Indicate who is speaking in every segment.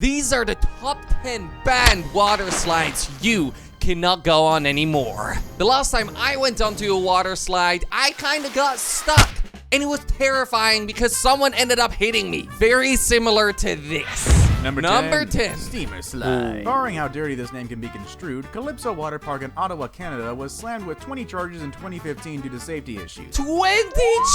Speaker 1: These are the top 10 banned water slides you cannot go on anymore. The last time I went onto a water slide, I kind of got stuck. And it was terrifying because someone ended up hitting me. Very similar to this.
Speaker 2: Number
Speaker 1: 10.
Speaker 2: Steamer Slide. Barring how dirty this name can be construed, Calypso Water Park in Ottawa, Canada was slammed with 20 charges in 2015 due to safety issues.
Speaker 1: 20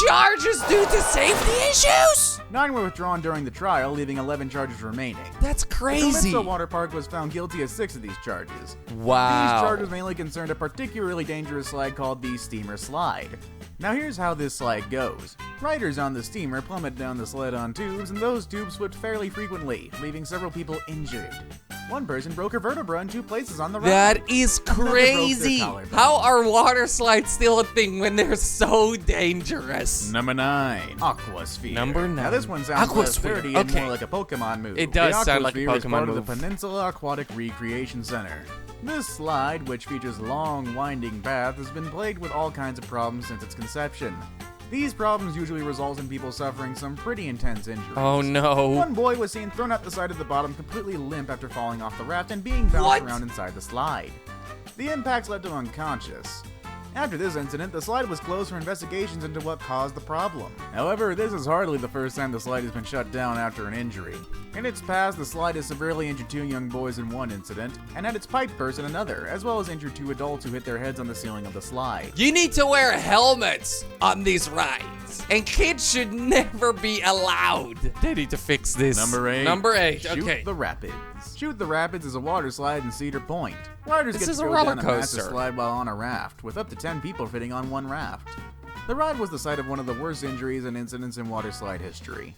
Speaker 1: charges due to safety issues?
Speaker 2: 9 were withdrawn during the trial, leaving 11 charges remaining.
Speaker 1: That's crazy.
Speaker 2: Calypso Water Park was found guilty of 6 of these charges.
Speaker 1: Wow.
Speaker 2: These charges mainly concerned a particularly dangerous slide called the Steamer Slide. Now here's how this slide goes. Riders on the steamer plummet down the sled on tubes, and those tubes slip fairly frequently, leaving several people injured. One person broke her vertebra in 2 places on the ride.
Speaker 1: That is crazy. How are water slides still a thing when they're so dangerous?
Speaker 2: Number 9. Aquasphere.
Speaker 1: Number 9.
Speaker 2: Now this one sounds less dirty and
Speaker 1: Okay.
Speaker 2: more like a Pokemon move.
Speaker 1: It does sound like a
Speaker 2: Aquasphere is
Speaker 1: Pokemon
Speaker 2: part
Speaker 1: move.
Speaker 2: of the Peninsula Aquatic Recreation Center. This slide, which features long, winding paths, has been plagued with all kinds of problems since its conception. These problems usually result in people suffering some pretty intense injuries.
Speaker 1: Oh no.
Speaker 2: One boy was seen thrown out the side of the bottom completely limp after falling off the raft and being bounced around inside the slide. The impacts left him unconscious. After this incident, the slide was closed for investigations into what caused the problem. However, this is hardly the first time the slide has been shut down after an injury. In its past, the slide has severely injured 2 young boys in one incident, and had its pipe burst in another, as well as injured 2 adults who hit their heads on the ceiling of the slide.
Speaker 1: You need to wear helmets on these rides. And kids should never be allowed. They need to fix this.
Speaker 2: Number 8.
Speaker 1: Number 8, okay.
Speaker 2: Shoot the Rapids. Shoot the Rapids is a water slide in Cedar Point. Riders get to go down a massive slide while on a raft, with up to 10 people fitting on one raft. The ride was the site of one of the worst injuries and incidents in water slide history.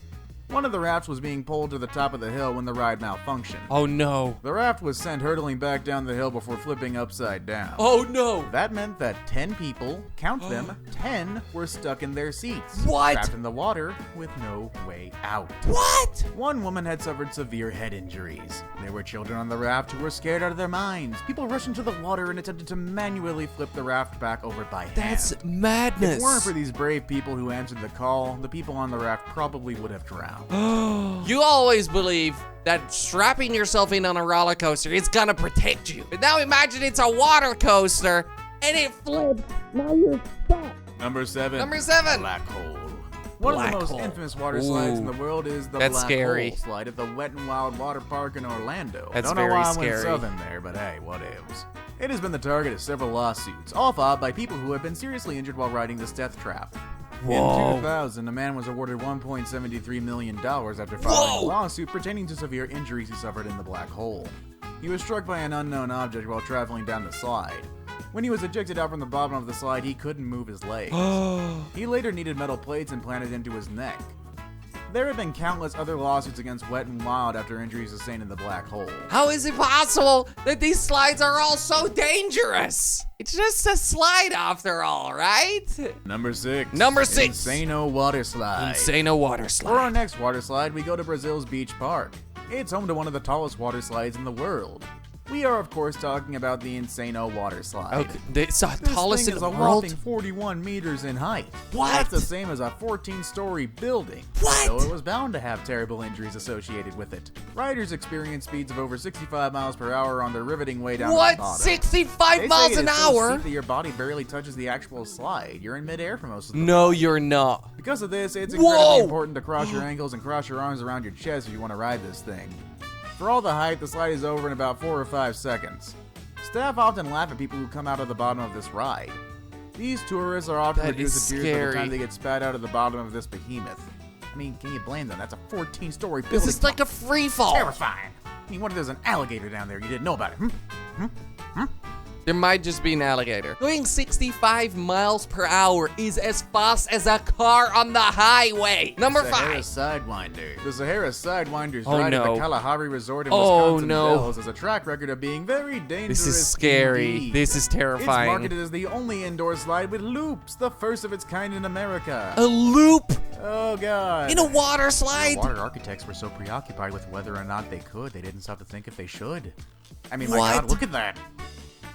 Speaker 2: One of the rafts was being pulled to the top of the hill when the ride malfunctioned.
Speaker 1: Oh no.
Speaker 2: The raft was sent hurtling back down the hill before flipping upside down.
Speaker 1: Oh no.
Speaker 2: That meant that 10 people, count them, 10 were stuck in their seats.
Speaker 1: What?
Speaker 2: Trapped in the water with no way out.
Speaker 1: What?
Speaker 2: One woman had suffered severe head injuries. There were children on the raft who were scared out of their minds. People rushed into the water and attempted to manually flip the raft back over by hand.
Speaker 1: That's madness.
Speaker 2: If it weren't for these brave people who answered the call, the people on the raft probably would have drowned.
Speaker 1: You always believe that strapping yourself in on a roller coaster is gonna protect you. But now imagine it's a water coaster and it flips. Now you're stuck.
Speaker 2: Number 7.
Speaker 1: Number 7.
Speaker 2: Black Hole. One of the most infamous water slides in the world is the Black Hole slide at the Wet n Wild Water Park in Orlando.
Speaker 1: That's
Speaker 2: Don't know
Speaker 1: very
Speaker 2: why I
Speaker 1: scary.
Speaker 2: went southern there, but hey, whatevs. It has been the target of several lawsuits, all filed by people who have been seriously injured while riding this death trap.
Speaker 1: Whoa.
Speaker 2: In 2000, a man was awarded $1.73 million after filing a lawsuit pertaining to severe injuries he suffered in the black hole. He was struck by an unknown object while traveling down the slide. When he was ejected out from the bottom of the slide, he couldn't move his legs. He later needed metal plates implanted into his neck. There have been countless other lawsuits against Wet n Wild after injuries sustained in the black hole.
Speaker 1: How is it possible that these slides are all so dangerous? It's just a slide after all, right?
Speaker 2: Number 6.
Speaker 1: Number 6.
Speaker 2: Insano Water Slide.
Speaker 1: Insano Water Slide.
Speaker 2: For our next water slide, we go to Brazil's Beach Park. It's home to one of the tallest water slides in the world. We are, of course, talking about the Insano Water Slide.
Speaker 1: Okay, it's the tallest in the
Speaker 2: a
Speaker 1: world.
Speaker 2: whopping 41 meters in height.
Speaker 1: What?
Speaker 2: That's the same as a 14-story building.
Speaker 1: What?
Speaker 2: So it was bound to have terrible injuries associated with it. Riders experience speeds of over 65 miles per hour on their riveting way down to the bottom.
Speaker 1: What? 65
Speaker 2: They
Speaker 1: miles
Speaker 2: say
Speaker 1: an
Speaker 2: it is so
Speaker 1: hour?
Speaker 2: steep that your body barely touches the actual slide. You're in midair for most of the
Speaker 1: No,
Speaker 2: ride.
Speaker 1: you're not.
Speaker 2: Because of this, it's incredibly
Speaker 1: Whoa!
Speaker 2: important to cross your ankles and cross your arms around your chest if you want to ride this thing. For all the hype, the slide is over in about 4 or 5 seconds. Staff often laugh at people who come out of the bottom of this ride. These tourists are often
Speaker 1: That
Speaker 2: reduced
Speaker 1: is
Speaker 2: to tears by the
Speaker 1: scary.
Speaker 2: time they get spat out of the bottom of this behemoth. I mean, can you blame them? That's a 14-story building.
Speaker 1: This is like a free fall.
Speaker 2: terrifying. I mean, what if there's an alligator down there you didn't know about it?
Speaker 1: There might just be an alligator. Going 65 miles per hour is as fast as a car on the highway. Number
Speaker 2: Sahara
Speaker 1: 5.
Speaker 2: Sidewinder. The Sahara Sidewinder's
Speaker 1: Oh,
Speaker 2: ride at
Speaker 1: no.
Speaker 2: the Kalahari Resort in
Speaker 1: Oh,
Speaker 2: Wisconsin
Speaker 1: no.
Speaker 2: Dells has a track record of being very dangerous.
Speaker 1: This is scary.
Speaker 2: indeed.
Speaker 1: This is terrifying.
Speaker 2: It's marketed as the only indoor slide with loops, the first of its kind in America.
Speaker 1: A loop
Speaker 2: Oh, God.
Speaker 1: in a water
Speaker 2: The
Speaker 1: slide?
Speaker 2: water architects were so preoccupied with whether or not they could, they didn't stop to think if they should. I mean, my
Speaker 1: What?
Speaker 2: God, look at that.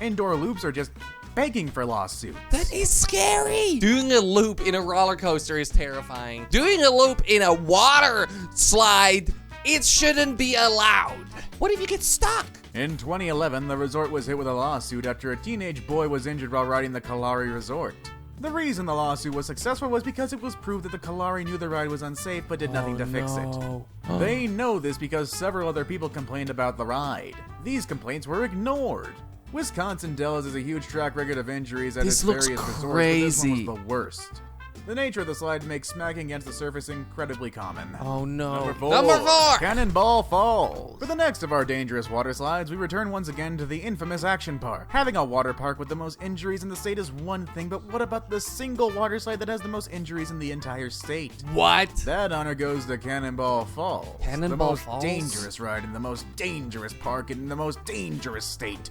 Speaker 2: Indoor loops are just begging for lawsuits.
Speaker 1: That is scary. Doing a loop in a roller coaster is terrifying. Doing a loop in a water slide It shouldn't be allowed. What if you get stuck?
Speaker 2: In 2011, the resort was hit with a lawsuit after a teenage boy was injured while riding the Kalari Resort. The reason the lawsuit was successful was because it was proved that the Kalari knew the ride was unsafe but did nothing to fix it. They know this because several other people complained about the ride. These complaints were ignored. Wisconsin Dells has a huge track record of injuries at its various resorts, but this one was the worst. The nature of the slide makes smacking against the surface incredibly common.
Speaker 1: Oh no.
Speaker 2: Number 4! Cannonball Falls! For the next of our dangerous water slides, we return once again to the infamous Action Park. Having a water park with the most injuries in the state is one thing, but what about the single water slide that has the most injuries in the entire state?
Speaker 1: What?
Speaker 2: That honor goes to Cannonball Falls.
Speaker 1: Cannonball
Speaker 2: Falls? The
Speaker 1: Falls?
Speaker 2: most dangerous ride in the most dangerous park in the most dangerous state.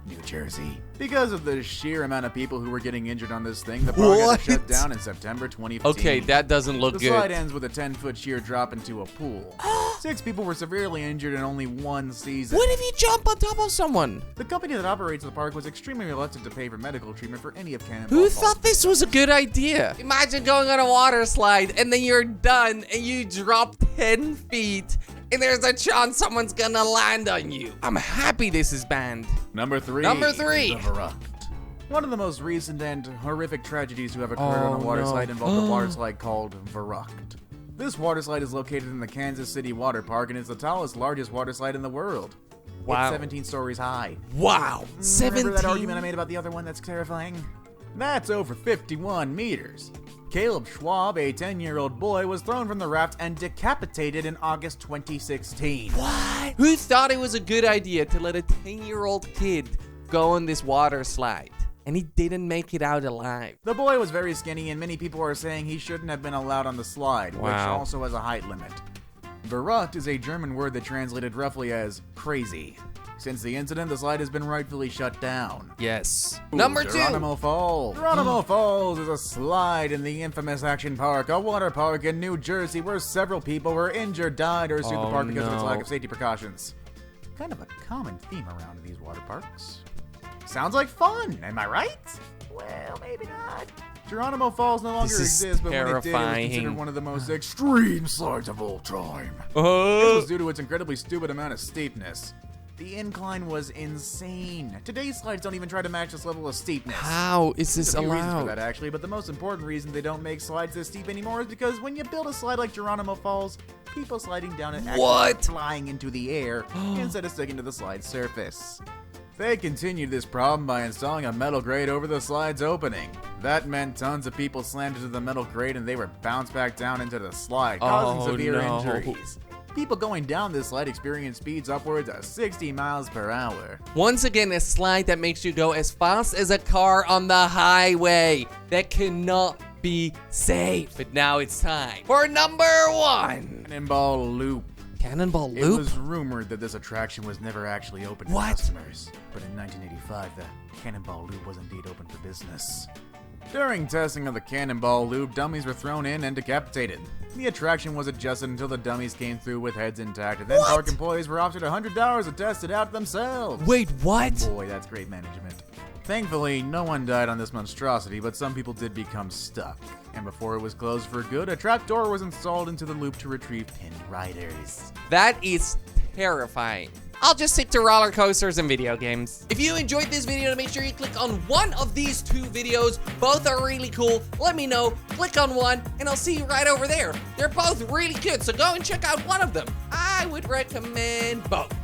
Speaker 2: New Jersey. Because of the sheer amount of people who were getting injured on this thing, the park had to shut down in September 2015.
Speaker 1: Okay, that doesn't look good.
Speaker 2: The slide ends with a 10-foot sheer drop into a pool. 6 people were severely injured in only one season.
Speaker 1: What if you jump on top of someone?
Speaker 2: The company that operates the park was extremely reluctant to pay for medical treatment for any of Cannonball
Speaker 1: Who
Speaker 2: Falls.
Speaker 1: thought this was a good idea? Imagine going on a water slide and then you're done and you drop 10 feet and there's a chance someone's gonna land on you. I'm happy this is banned.
Speaker 2: Number 3.
Speaker 1: Number 3.
Speaker 2: The Verrucht. One of the most recent and horrific tragedies to have occurred on a water slide involved a water slide called Verrucht. This water slide is located in the Kansas City Water Park and is the tallest, largest water slide in the world.
Speaker 1: Wow.
Speaker 2: It's 17 stories high.
Speaker 1: Wow. 17?
Speaker 2: Remember that argument I made about the other one that's terrifying? That's over 51 meters. Caleb Schwab, a 10-year-old boy, was thrown from the raft and decapitated in August 2016.
Speaker 1: What? Who thought it was a good idea to let a 10-year-old kid go on this water slide? And he didn't make it out alive.
Speaker 2: The boy was very skinny, and many people are saying he shouldn't have been allowed on the slide, which also has a height limit. Verrucht is a German word that translated roughly as crazy. Since the incident, the slide has been rightfully shut down.
Speaker 1: Yes. Number 2.
Speaker 2: Geronimo Falls. Geronimo Falls is a slide in the infamous Action Park, a water park in New Jersey where several people were injured, died, or sued the park because of its lack of safety precautions. Kind of a common theme around these water parks. Sounds like fun, am I right? Well, maybe not. Geronimo Falls no longer exists, but when it did, it was considered one of the most extreme slides of all time. This was due to its incredibly stupid amount of steepness. The incline was insane. Today's slides don't even try to match this level of steepness.
Speaker 1: How is this
Speaker 2: There's a few reasons for
Speaker 1: allowed?
Speaker 2: that, actually, but the most important reason they don't make slides this steep anymore is because when you build a slide like Geronimo Falls, people sliding down it actually flying into the air instead of sticking to the slide surface. They continued this problem by installing a metal grate over the slide's opening. That meant tons of people slammed into the metal grate and they were bounced back down into the slide, causing severe injuries. People going down this slide experience speeds upwards of 60 miles per hour.
Speaker 1: Once again, a slide that makes you go as fast as a car on the highway. That cannot be safe. But now it's time for number 1.
Speaker 2: Cannonball Loop.
Speaker 1: Cannonball
Speaker 2: It
Speaker 1: Loop?
Speaker 2: was rumored that this attraction was never actually open to customers. But in 1985, the Cannonball Loop was indeed open for business. During testing of the Cannonball Loop, dummies were thrown in and decapitated. The attraction was adjusted until the dummies came through with heads intact, and then park employees were offered $100 to test it out themselves.
Speaker 1: Wait, what?
Speaker 2: Boy, that's great management. Thankfully, no one died on this monstrosity, but some people did become stuck. And before it was closed for good, a trapdoor was installed into the loop to retrieve pinned riders.
Speaker 1: That is terrifying. I'll just stick to roller coasters and video games. If you enjoyed this video, make sure you click on one of these 2 videos. Both are really cool. Let me know. Click on one, and I'll see you right over there. They're both really good, so go and check out one of them. I would recommend both.